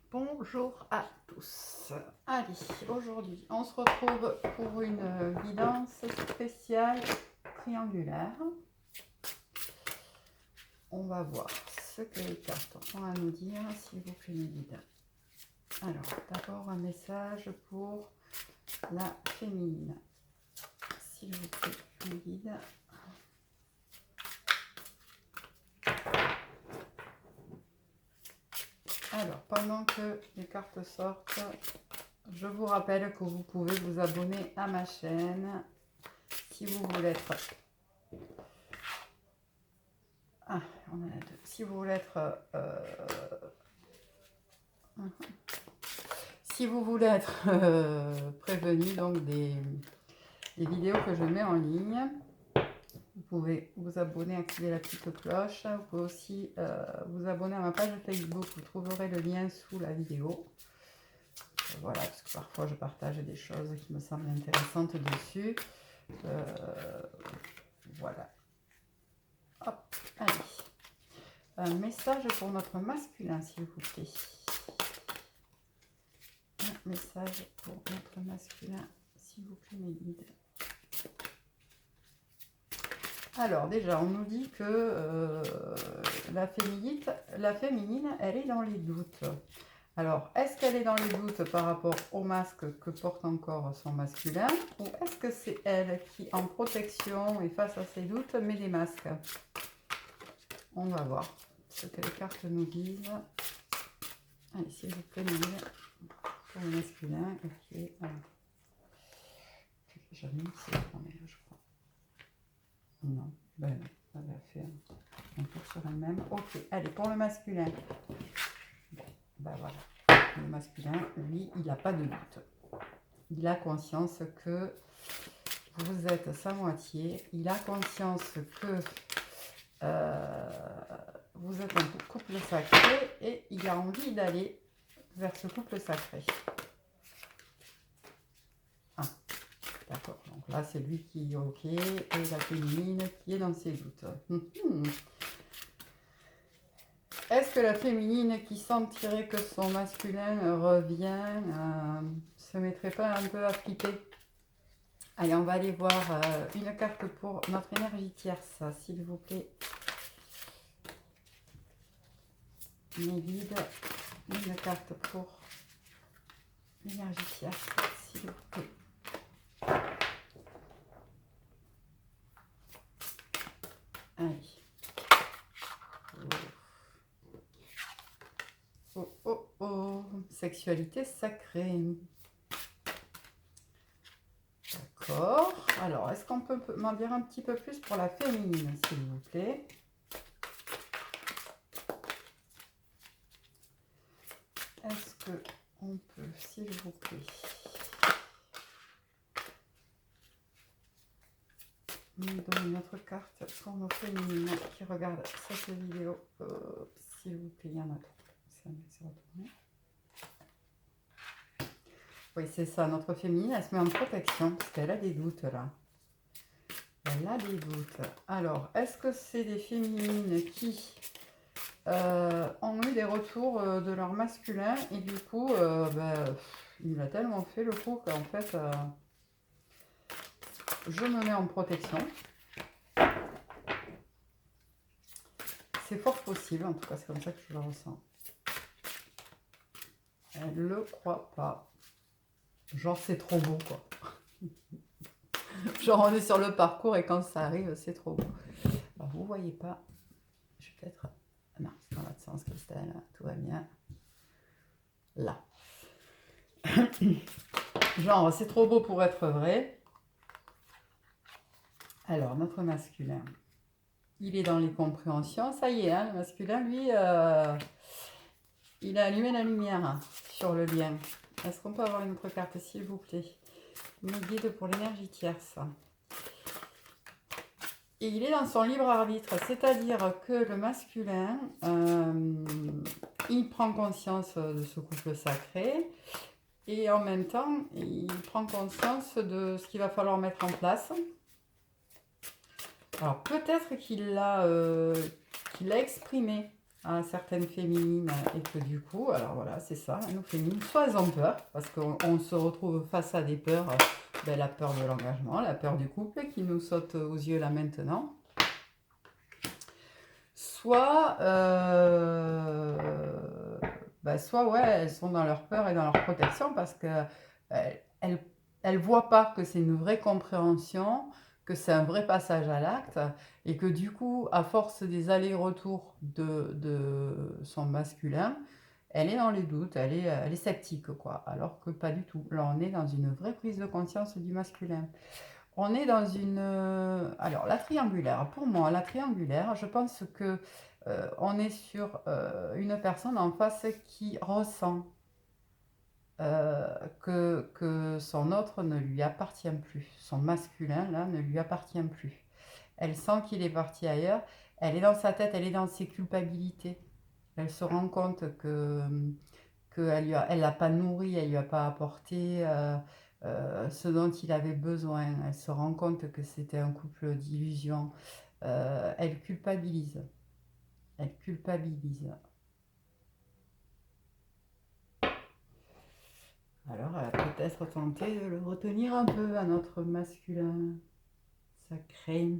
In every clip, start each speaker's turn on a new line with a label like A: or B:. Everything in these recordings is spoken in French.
A: Bonjour à tous. Allez, aujourd'hui, on se retrouve pour une guidance spéciale triangulaire. On va voir ce que les cartes ont à nous dire, s'il vous plaît, mes guides. Alors, d'abord un message pour la féminine. S'il vous plaît, mes guides. Alors, pendant que les cartes sortent, je vous rappelle que vous pouvez vous abonner à ma chaîne si vous voulez être... Ah, on en a deux. Si vous voulez être... Si vous voulez être prévenu donc des vidéos que je mets en ligne, vous pouvez vous abonner, activer la petite cloche. Vous pouvez aussi vous abonner à ma page Facebook. Vous trouverez le lien sous la vidéo. Voilà, parce que parfois je partage des choses qui me semblent intéressantes dessus. Voilà. Hop, allez. Un message pour notre masculin, s'il vous plaît. Un message pour notre masculin, s'il vous plaît, mes guides. Alors déjà, on nous dit que la féminine, elle est dans les doutes. Alors, est-ce qu'elle est dans les doutes par rapport au masque que porte encore son masculin, ou est-ce que c'est elle qui, en protection et face à ses doutes, met des masques? On va voir ce que les cartes nous disent. Allez, s'il vous plaît, pour le masculin. Ok. J'avais mis c'est la première, je crois. Non, ben non, elle a fait un tour sur elle-même. Ok, allez, pour le masculin. Bon, ben voilà. Le masculin, lui, il n'a pas de doute. Il a conscience que vous êtes sa moitié. Il a conscience que vous êtes un couple sacré et il a envie d'aller vers ce couple sacré. Ah, d'accord. Donc là, c'est lui qui est OK et la féminine qui est dans ses doutes. Est-ce que la féminine qui sentirait que son masculin revient se mettrait pas un peu à flipper? Allez, on va aller voir une carte pour notre énergie tierce, s'il vous plaît. Mes guides, une carte pour l'énergie tierce, s'il vous plaît. Allez. Oh, oh, oh. Sexualité sacrée. D'accord. Alors, est-ce qu'on peut m'en dire un petit peu plus pour la féminine, s'il vous plaît? Est-ce qu'on peut, s'il vous plaît, nous donner notre carte pour nos féminines qui regardent cette vidéo? S'il vous plaît, il y en a trop. Ça me s'est retourné. Oui, c'est ça, notre féminine, elle se met en protection parce qu'elle a des doutes là. Elle a des doutes. Alors, est-ce que c'est des féminines qui ont eu des retours de leur masculin et du coup, il a tellement fait le coup qu'en fait, je me mets en protection. C'est fort possible, en tout cas, c'est comme ça que je le ressens. Elle ne le croit pas. Genre, c'est trop beau, quoi. Genre, on est sur le parcours et quand ça arrive, c'est trop beau. Alors, vous voyez pas. Je vais peut-être... Non, c'est dans l'autre sens, Christelle. Tout va bien. Là. Genre, c'est trop beau pour être vrai. Alors, notre masculin, il est dans les compréhensions. Ça y est, hein, le masculin, lui, il a allumé la lumière sur le lien. Est-ce qu'on peut avoir une autre carte, s'il vous plaît? Mes guides pour l'énergie tierce. Et il est dans son libre arbitre, c'est-à-dire que le masculin, il prend conscience de ce couple sacré et en même temps, il prend conscience de ce qu'il va falloir mettre en place. Alors peut-être qu'il l'a exprimé à certaines féminines et que du coup, alors voilà, c'est ça, nos féminines, soit elles ont peur, parce qu'on se retrouve face à des peurs, ben, la peur de l'engagement, la peur du couple qui nous saute aux yeux là maintenant, soit, ben, soit ouais, elles sont dans leur peur et dans leur protection parce que elles, elles voient pas que c'est une vraie compréhension, que c'est un vrai passage à l'acte et que du coup, à force des allers-retours de son masculin, elle est dans les doutes, elle est sceptique, quoi. Alors que pas du tout. Là, on est dans une vraie prise de conscience du masculin. On est dans une... alors, la triangulaire, pour moi, la triangulaire, je pense que on est sur une personne en face qui ressent que son autre ne lui appartient plus. Son masculin, là, ne lui appartient plus. Elle sent qu'il est parti ailleurs. Elle est dans sa tête, elle est dans ses culpabilités. Elle se rend compte elle l'a pas nourri, elle lui a pas apporté ce dont il avait besoin. Elle se rend compte que c'était un couple d'illusions. Elle culpabilise. Elle culpabilise. Alors, elle a peut-être tenté de le retenir un peu à notre masculin. Ça craint.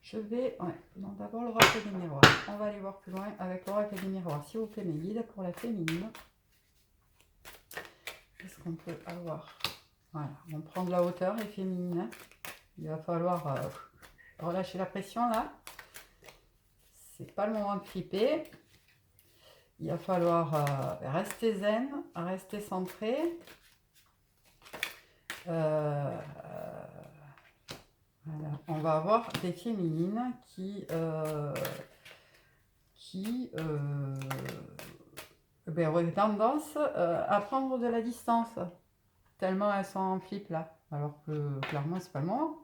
A: Je vais... Ouais, non, d'abord l'oracle des miroirs. On va aller voir plus loin avec l'oracle des miroirs. S'il vous plaît, mes guides, pour la féminine. Qu'est-ce qu'on peut avoir? Voilà, on prend de la hauteur, les féminines. Il va falloir relâcher la pression, là. C'est pas le moment de flipper. Il va falloir rester zen, rester centré. Voilà. On va avoir des féminines qui auraient tendance à prendre de la distance, tellement elles sont en flip là, alors que clairement c'est pas le moment.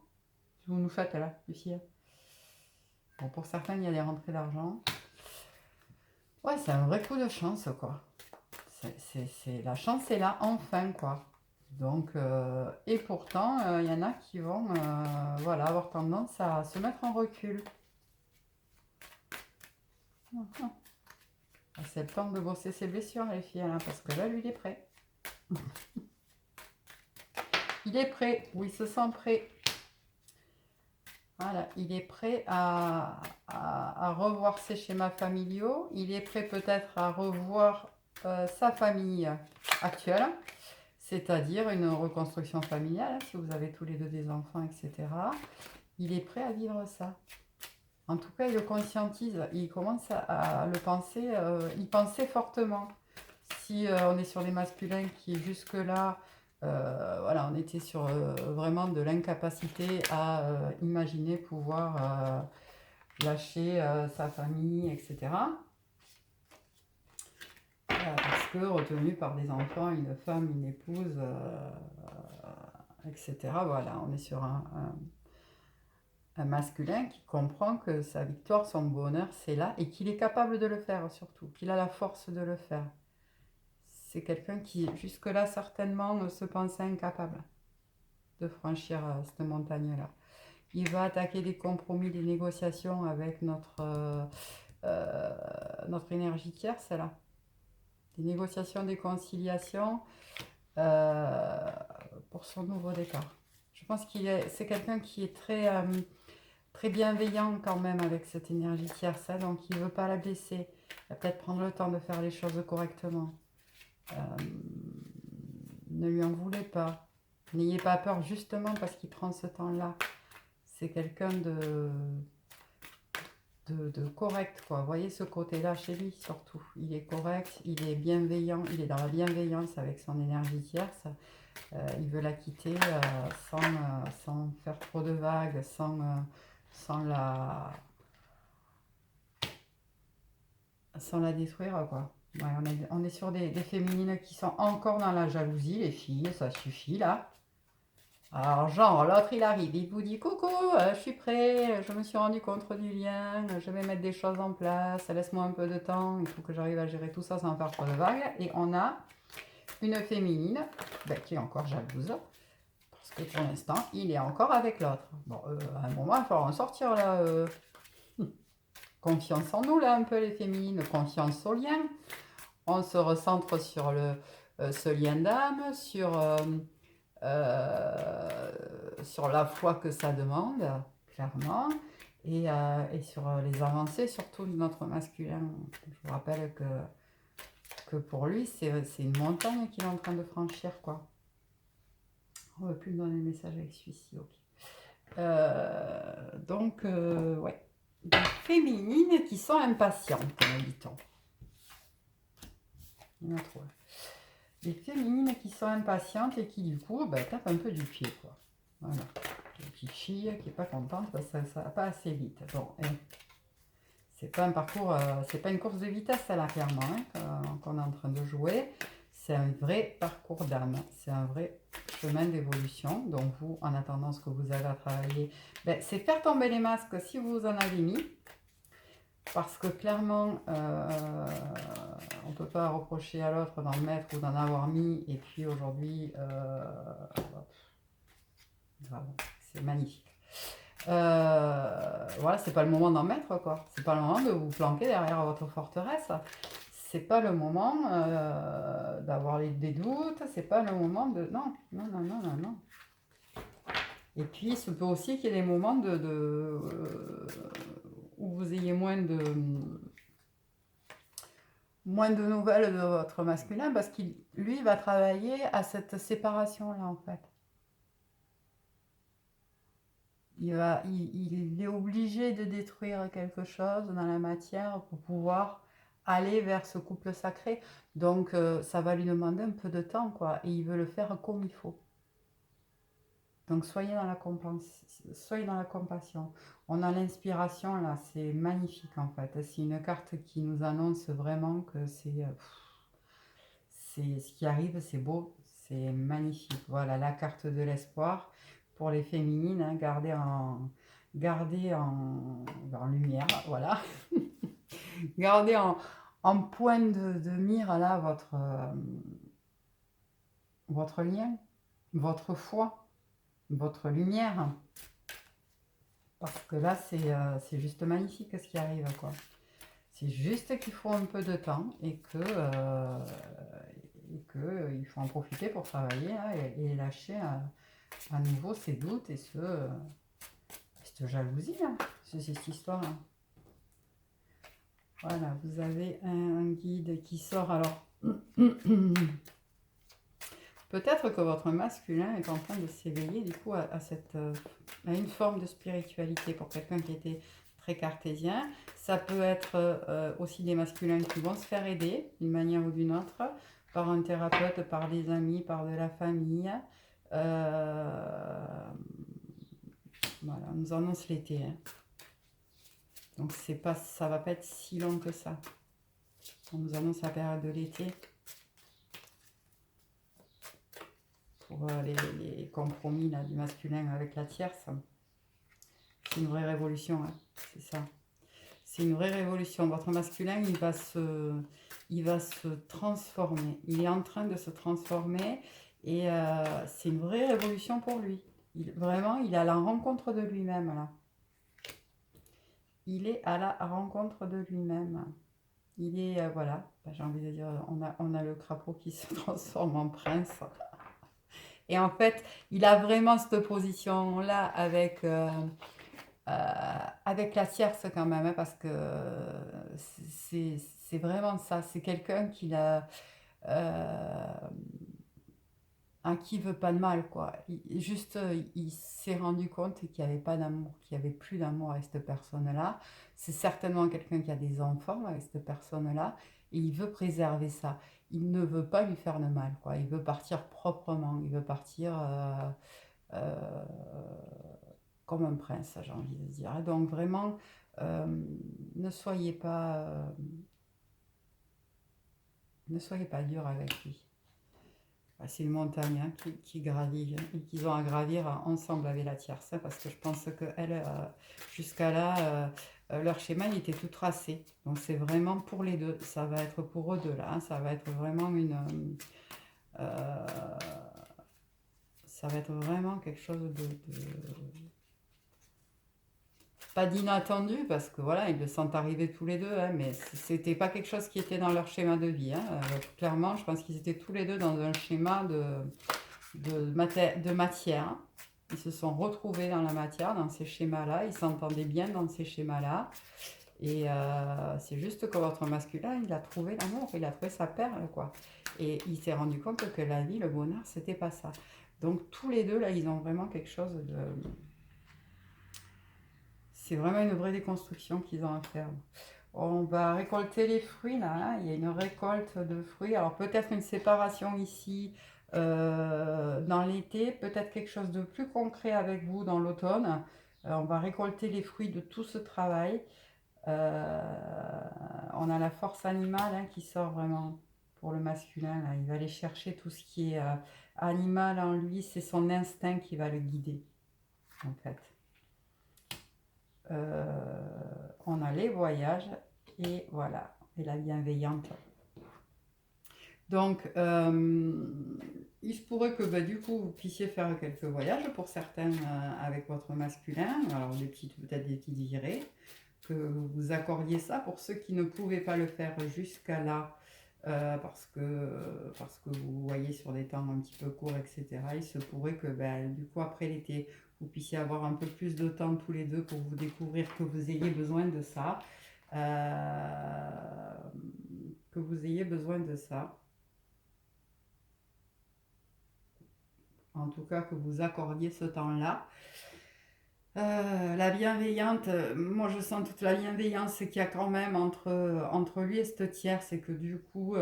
A: Vous nous faites là, Lucie. Bon, pour certains, il y a des rentrées d'argent. Ouais, c'est un vrai coup de chance, quoi. La chance est là, enfin, quoi. Donc, et pourtant, il y en a qui vont voilà, avoir tendance à se mettre en recul. C'est le temps de bosser ses blessures, les filles, hein, parce que là, lui, il est prêt. Il est prêt, ou il se sent prêt. Voilà, il est prêt à revoir ses schémas familiaux. Il est prêt peut-être à revoir sa famille actuelle, c'est-à-dire une reconstruction familiale, si vous avez tous les deux des enfants, etc. Il est prêt à vivre ça. En tout cas, il le conscientise, il commence à le penser, il pensait fortement. Si on est sur les masculins qui jusque-là, voilà, on était sur vraiment de l'incapacité à imaginer pouvoir lâcher sa famille, etc. Parce que retenu par des enfants, une femme, une épouse, etc. Voilà, on est sur un masculin qui comprend que sa victoire, son bonheur, c'est là et qu'il est capable de le faire surtout, qu'il a la force de le faire. C'est quelqu'un qui, jusque-là, certainement, se pensait incapable de franchir cette montagne-là. Il va attaquer des compromis, des négociations avec notre énergie tierce, là. Des négociations, des conciliations pour son nouveau départ. Je pense c'est quelqu'un qui est très, très bienveillant quand même avec cette énergie tierce, hein, donc il ne veut pas la blesser. Il va peut-être prendre le temps de faire les choses correctement. Ne lui en voulez pas. N'ayez pas peur justement parce qu'il prend ce temps-là. C'est quelqu'un de correct, quoi. Vous voyez ce côté-là chez lui surtout. Il est correct, il est bienveillant, il est dans la bienveillance avec son énergie tierce. Il veut la quitter sans faire trop de vagues, sans la détruire, quoi. Ouais, on est sur des féminines qui sont encore dans la jalousie, les filles, ça suffit là. Alors genre, l'autre il arrive, il vous dit coucou, je suis prêt, je me suis rendu compte du lien, je vais mettre des choses en place, laisse-moi un peu de temps, il faut que j'arrive à gérer tout ça sans faire trop de vagues. Et on a une féminine qui est encore jalouse, parce que pour l'instant il est encore avec l'autre. Bon, à un moment il va falloir en sortir là. confiance en nous, là, un peu les féminines, confiance au lien. On se recentre sur ce lien d'âme, sur la foi que ça demande, clairement, et sur les avancées, surtout de notre masculin. Je vous rappelle que pour lui, c'est une montagne qu'il est en train de franchir, quoi. On ne veut plus me donner le message avec celui-ci, ok. Donc, ouais. Des féminines qui sont impatientes, me dit-on. On a trouvé. Des féminines qui sont impatientes et qui, du coup, tapent un peu du pied, quoi. Voilà. Une petite fille qui n'est pas contente parce que ça va pas assez vite. Bon, c'est pas un parcours, c'est pas une course de vitesse, là, clairement, hein, qu'on est en train de jouer. C'est un vrai parcours d'âme. C'est un vrai chemin d'évolution. Donc, vous, en attendant ce que vous avez à travailler, c'est faire tomber les masques si vous en avez mis. Parce que clairement, on ne peut pas reprocher à l'autre d'en mettre ou d'en avoir mis. Et puis aujourd'hui, c'est magnifique. Voilà, c'est pas le moment d'en mettre, quoi. C'est pas le moment de vous planquer derrière votre forteresse. C'est pas le moment d'avoir des doutes. C'est pas le moment de... Non, non, non, non, non, non. Et puis, il se peut aussi qu'il y ait des moments où vous ayez moins de nouvelles de votre masculin parce qu'il, lui, va travailler à cette séparation-là, en fait. Il est obligé de détruire quelque chose dans la matière pour pouvoir aller vers ce couple sacré. Donc, ça va lui demander un peu de temps, quoi. Et il veut le faire comme il faut. Donc, soyez dans la compassion. On a l'inspiration, là. C'est magnifique, en fait. C'est une carte qui nous annonce vraiment que c'est ce qui arrive, c'est beau, c'est magnifique. Voilà, la carte de l'espoir pour les féminines, hein, gardez en lumière, voilà. Gardez en point de mire, là, votre lien, votre foi, votre lumière. Parce que là, c'est juste magnifique ce qui arrive, quoi. C'est juste qu'il faut un peu de temps et il faut en profiter pour travailler, hein, et lâcher à nouveau ses doutes et cette jalousie, hein, cette histoire. Hein. Voilà, vous avez un guide qui sort. Alors, peut-être que votre masculin est en train de s'éveiller du coup à une forme de spiritualité pour quelqu'un qui était très cartésien. Ça peut être aussi des masculins qui vont se faire aider d'une manière ou d'une autre par un thérapeute, par des amis, par de la famille. Voilà, on nous annonce l'été. Hein. Donc ça va pas être si long que ça. On nous annonce la période de l'été. Pour les compromis là, du masculin avec la tierce. C'est une vraie révolution, hein. C'est ça. C'est une vraie révolution. Votre masculin, il va se transformer. Il est en train de se transformer et c'est une vraie révolution pour lui. Vraiment, il est à la rencontre de lui-même, là. Il est à la rencontre de lui-même. Il est, voilà, j'ai envie de dire, on a le crapaud qui se transforme en prince. Et en fait, il a vraiment cette position-là avec la tierce quand même, hein, parce que c'est vraiment ça. C'est quelqu'un à qui veut pas de mal, quoi. Il s'est rendu compte qu'il n'y avait pas d'amour, qu'il n'y avait plus d'amour avec cette personne-là. C'est certainement quelqu'un qui a des enfants avec cette personne-là, et il veut préserver ça. Il ne veut pas lui faire de mal, quoi. Il veut partir proprement, il veut partir euh, comme un prince, j'ai envie de dire. Donc vraiment, ne soyez pas dur avec lui. C'est une montagne, hein, qui gravit et qu'ils ont à gravir ensemble avec la tierce, hein, parce que je pense que jusqu'à là, leur schéma il était tout tracé. Donc c'est vraiment pour les deux, ça va être pour eux deux là, hein, ça va être vraiment ça va être vraiment quelque chose pas d'inattendu, parce que voilà, ils le sentent arriver tous les deux, hein, mais c'était pas quelque chose qui était dans leur schéma de vie, hein. Clairement, je pense qu'ils étaient tous les deux dans un schéma de matière. Ils se sont retrouvés dans la matière, dans ces schémas-là, ils s'entendaient bien dans ces schémas-là. Et c'est juste que votre masculin, il a trouvé l'amour, il a trouvé sa perle, quoi. Et il s'est rendu compte que la vie, le bonheur, c'était pas ça. Donc tous les deux, là, ils ont vraiment quelque chose de... C'est vraiment une vraie déconstruction qu'ils ont à faire. On va récolter les fruits, là, hein. Il y a une récolte de fruits. Alors peut-être une séparation ici dans l'été, peut-être quelque chose de plus concret avec vous dans l'automne. On va récolter les fruits de tout ce travail. On a la force animale, hein, qui sort vraiment pour le masculin, là. Il va aller chercher tout ce qui est animal en lui, c'est son instinct qui va le guider, en fait. On a les voyages et voilà, et la bienveillante. Donc, il se pourrait que du coup vous puissiez faire quelques voyages pour certains avec votre masculin, alors peut-être des petites virées, que vous accordiez ça pour ceux qui ne pouvaient pas le faire jusqu'à là, parce que vous voyez sur des temps un petit peu courts, etc. Il se pourrait que du coup après l'été, vous puissiez avoir un peu plus de temps tous les deux pour vous découvrir, que vous ayez besoin de ça. Que vous ayez besoin de ça. En tout cas, que vous accordiez ce temps-là. La bienveillante, moi je sens toute la bienveillance qu'il y a quand même entre lui et cette tiers, c'est que du coup,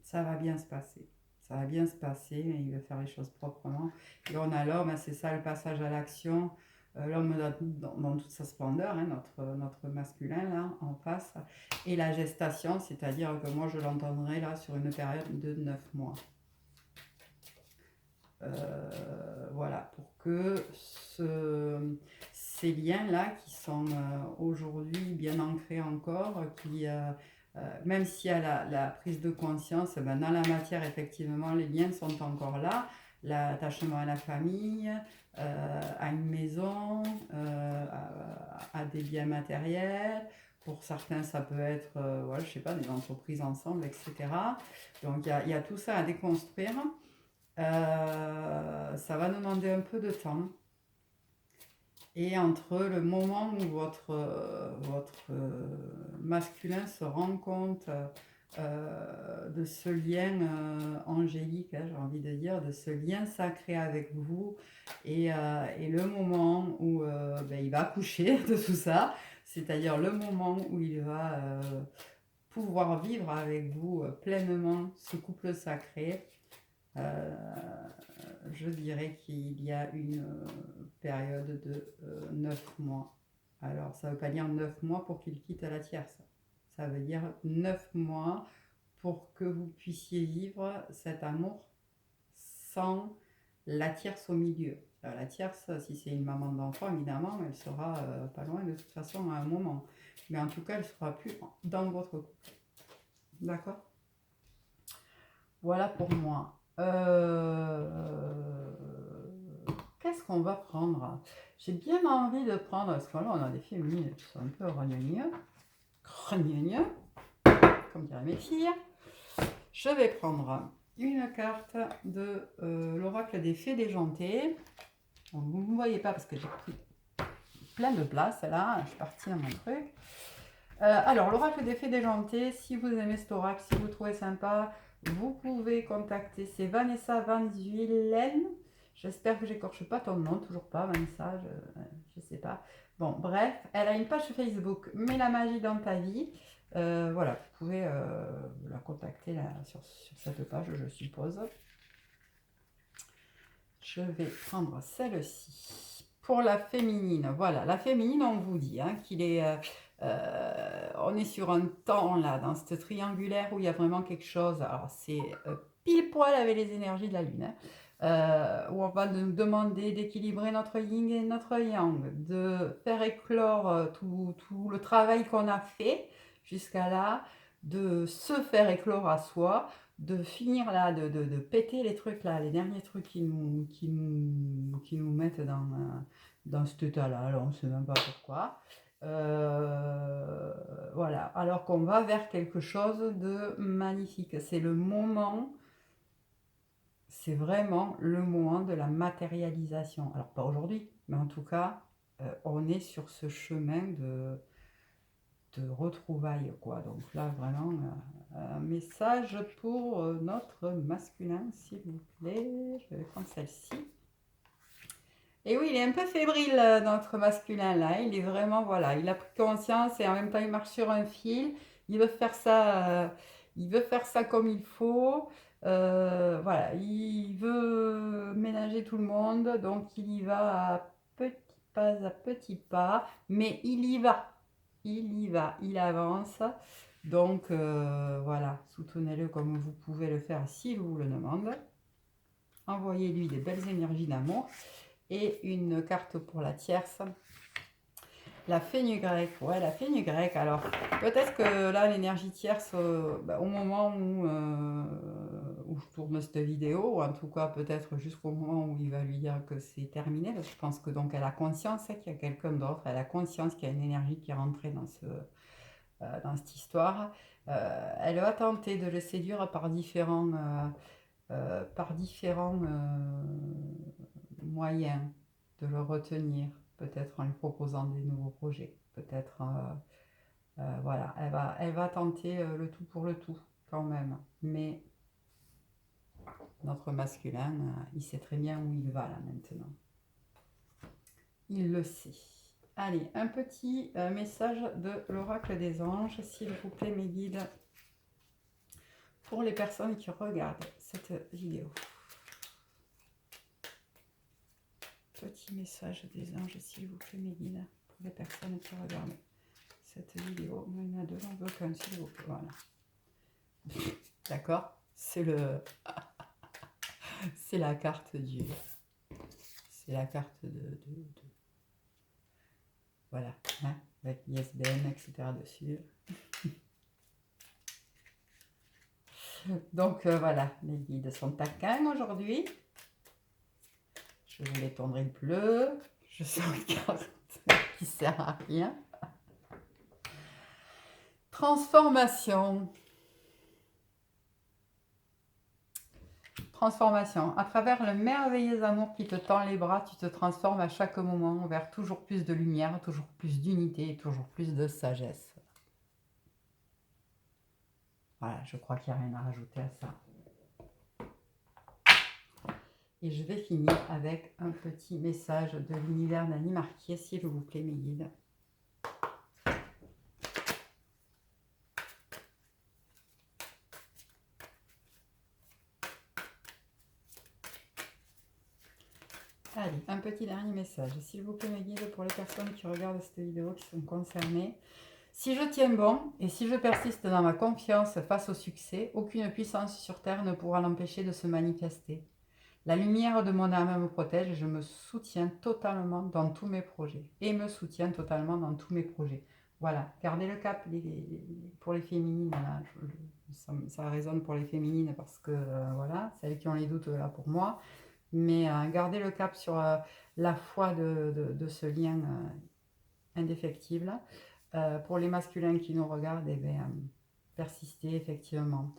A: ça va bien se passer. Ça va bien se passer, il va faire les choses proprement. Et on a l'homme, c'est ça le passage à l'action. L'homme dans toute sa splendeur, hein, notre masculin là en face. Et la gestation, c'est-à-dire que moi je l'entendrai là sur une période de 9 mois. Voilà, pour que ces liens-là qui sont aujourd'hui bien ancrés encore, même s'il y a la prise de conscience, dans la matière, effectivement, les liens sont encore là. L'attachement à la famille, à une maison, à des biens matériels. Pour certains, ça peut être, je sais pas, des entreprises ensemble, etc. Donc, il y a tout ça à déconstruire. Ça va demander un peu de temps. Et entre le moment où votre masculin se rend compte de ce lien angélique, hein, j'ai envie de dire, de ce lien sacré avec vous, et le moment où il va accoucher de tout ça, c'est-à-dire le moment où il va pouvoir vivre avec vous pleinement ce couple sacré, je dirais qu'il y a une période de 9 mois. Alors, ça ne veut pas dire 9 mois pour qu'il quitte la tierce. Ça veut dire 9 mois pour que vous puissiez vivre cet amour sans la tierce au milieu. Alors, la tierce, si c'est une maman d'enfant, évidemment, elle sera pas loin de toute façon à un moment. Mais en tout cas, elle ne sera plus dans votre couple. D'accord ? Voilà pour moi. Qu'est-ce qu'on va prendre? J'ai bien envie de prendre, parce que là on a des féminines qui sont un peu rognonieux, comme diraient mes filles. Je vais prendre une carte de l'oracle des fées déjantées. Donc, vous ne me voyez pas parce que j'ai pris plein de place là, je suis partie dans mon truc. Alors, l'oracle des fées déjantées, si vous aimez cet oracle, si vous le trouvez sympa, vous pouvez contacter, c'est Vanessa Van Zuylen. J'espère que j'écorche pas ton nom, toujours pas, Vanessa, je sais pas. Bon, bref, elle a une page Facebook, Mets la magie dans ta vie. Voilà, vous pouvez la contacter là, sur cette page, je suppose. Je vais prendre celle-ci. Pour la féminine, voilà, la féminine, on vous dit qu'il est... on est sur un temps là, dans ce triangulaire où il y a vraiment quelque chose. Alors, c'est pile poil avec les énergies de la Lune. Où on va nous demander d'équilibrer notre yin et notre yang, de faire éclore tout le travail qu'on a fait jusqu'à là, de se faire éclore à soi, de finir là, de péter les trucs là, les derniers trucs qui nous mettent dans cet état-là, on ne sait même pas pourquoi. Voilà, alors qu'on va vers quelque chose de magnifique. C'est le moment, c'est vraiment le moment de la matérialisation. Alors pas aujourd'hui, mais en tout cas, on est sur ce chemin de retrouvailles, quoi. Donc là, vraiment, un message pour notre masculin, s'il vous plaît. Je vais prendre celle-ci. Et oui, il est un peu fébrile, notre masculin, là. Il est vraiment, voilà, il a pris conscience et en même temps, il marche sur un fil. Il veut faire ça comme il faut. Voilà, il veut ménager tout le monde, donc il y va à petits pas, mais il y va. Il y va, il avance. Donc voilà, soutenez-le comme vous pouvez le faire s'il vous le demande. Envoyez-lui des belles énergies d'amour. Et une carte pour la tierce. La fenugrec. Ouais, la fenugrec. Alors, peut-être que là, l'énergie tierce, au moment où je tourne cette vidéo, ou en tout cas peut-être jusqu'au moment où il va lui dire que c'est terminé, parce que je pense que donc elle a conscience qu'il y a quelqu'un d'autre, elle a conscience qu'il y a une énergie qui est rentrée dans cette histoire. Elle va tenter de le séduire par différents moyens de le retenir, peut-être en lui proposant des nouveaux projets, peut-être, voilà, elle va tenter le tout pour le tout quand même, mais notre masculin, il sait très bien où il va là maintenant, il le sait. Allez, un petit message de l'oracle des anges, s'il vous plaît mes guides, pour les personnes qui regardent cette vidéo. Petit message des anges, s'il vous plaît, mes guides, pour les personnes qui regardent cette vidéo. Il y en a deux, j'en veux qu'un, s'il vous plaît. Voilà. D'accord? C'est c'est la carte du. C'est la carte de voilà, hein, avec ISBN, etc. dessus. Donc voilà, les guides sont taquins aujourd'hui. Je vous les tendrai bleu. Je sens une carte qui sert à rien. Transformation. Transformation. À travers le merveilleux amour qui te tend les bras, tu te transformes à chaque moment vers toujours plus de lumière, toujours plus d'unité et toujours plus de sagesse. Voilà, je crois qu'il n'y a rien à rajouter à ça. Et je vais finir avec un petit message de l'univers d'Annie Marquier, s'il vous plaît, mes guides. Allez, un petit dernier message, s'il vous plaît, mes guides, pour les personnes qui regardent cette vidéo, qui sont concernées. Si je tiens bon et si je persiste dans ma confiance face au succès, aucune puissance sur terre ne pourra l'empêcher de se manifester. La lumière de mon âme me protège et je me soutiens totalement dans tous mes projets. Et me soutiens totalement dans tous mes projets. Voilà, gardez le cap pour les féminines. Là, ça résonne pour les féminines parce que, voilà, celles qui ont les doutes là pour moi. Mais gardez le cap sur la foi de ce lien indéfectible. Pour les masculins qui nous regardent, eh bien, persistez effectivement.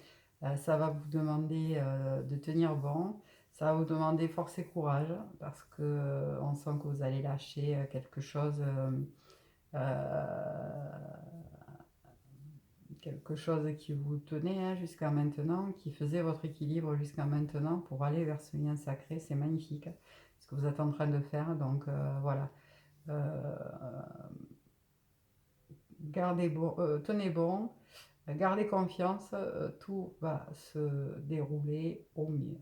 A: Ça va vous demander de tenir bon. Ça va vous demander force et courage parce que on sent que vous allez lâcher quelque chose qui vous tenait hein, jusqu'à maintenant, qui faisait votre équilibre jusqu'à maintenant pour aller vers ce lien sacré. C'est magnifique ce que vous êtes en train de faire. Donc voilà. Gardez bon, tenez bon, gardez confiance, tout va se dérouler au mieux.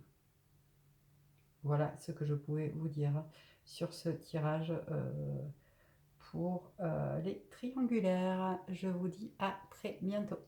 A: Voilà ce que je pouvais vous dire sur ce tirage pour les triangulaires. Je vous dis à très bientôt.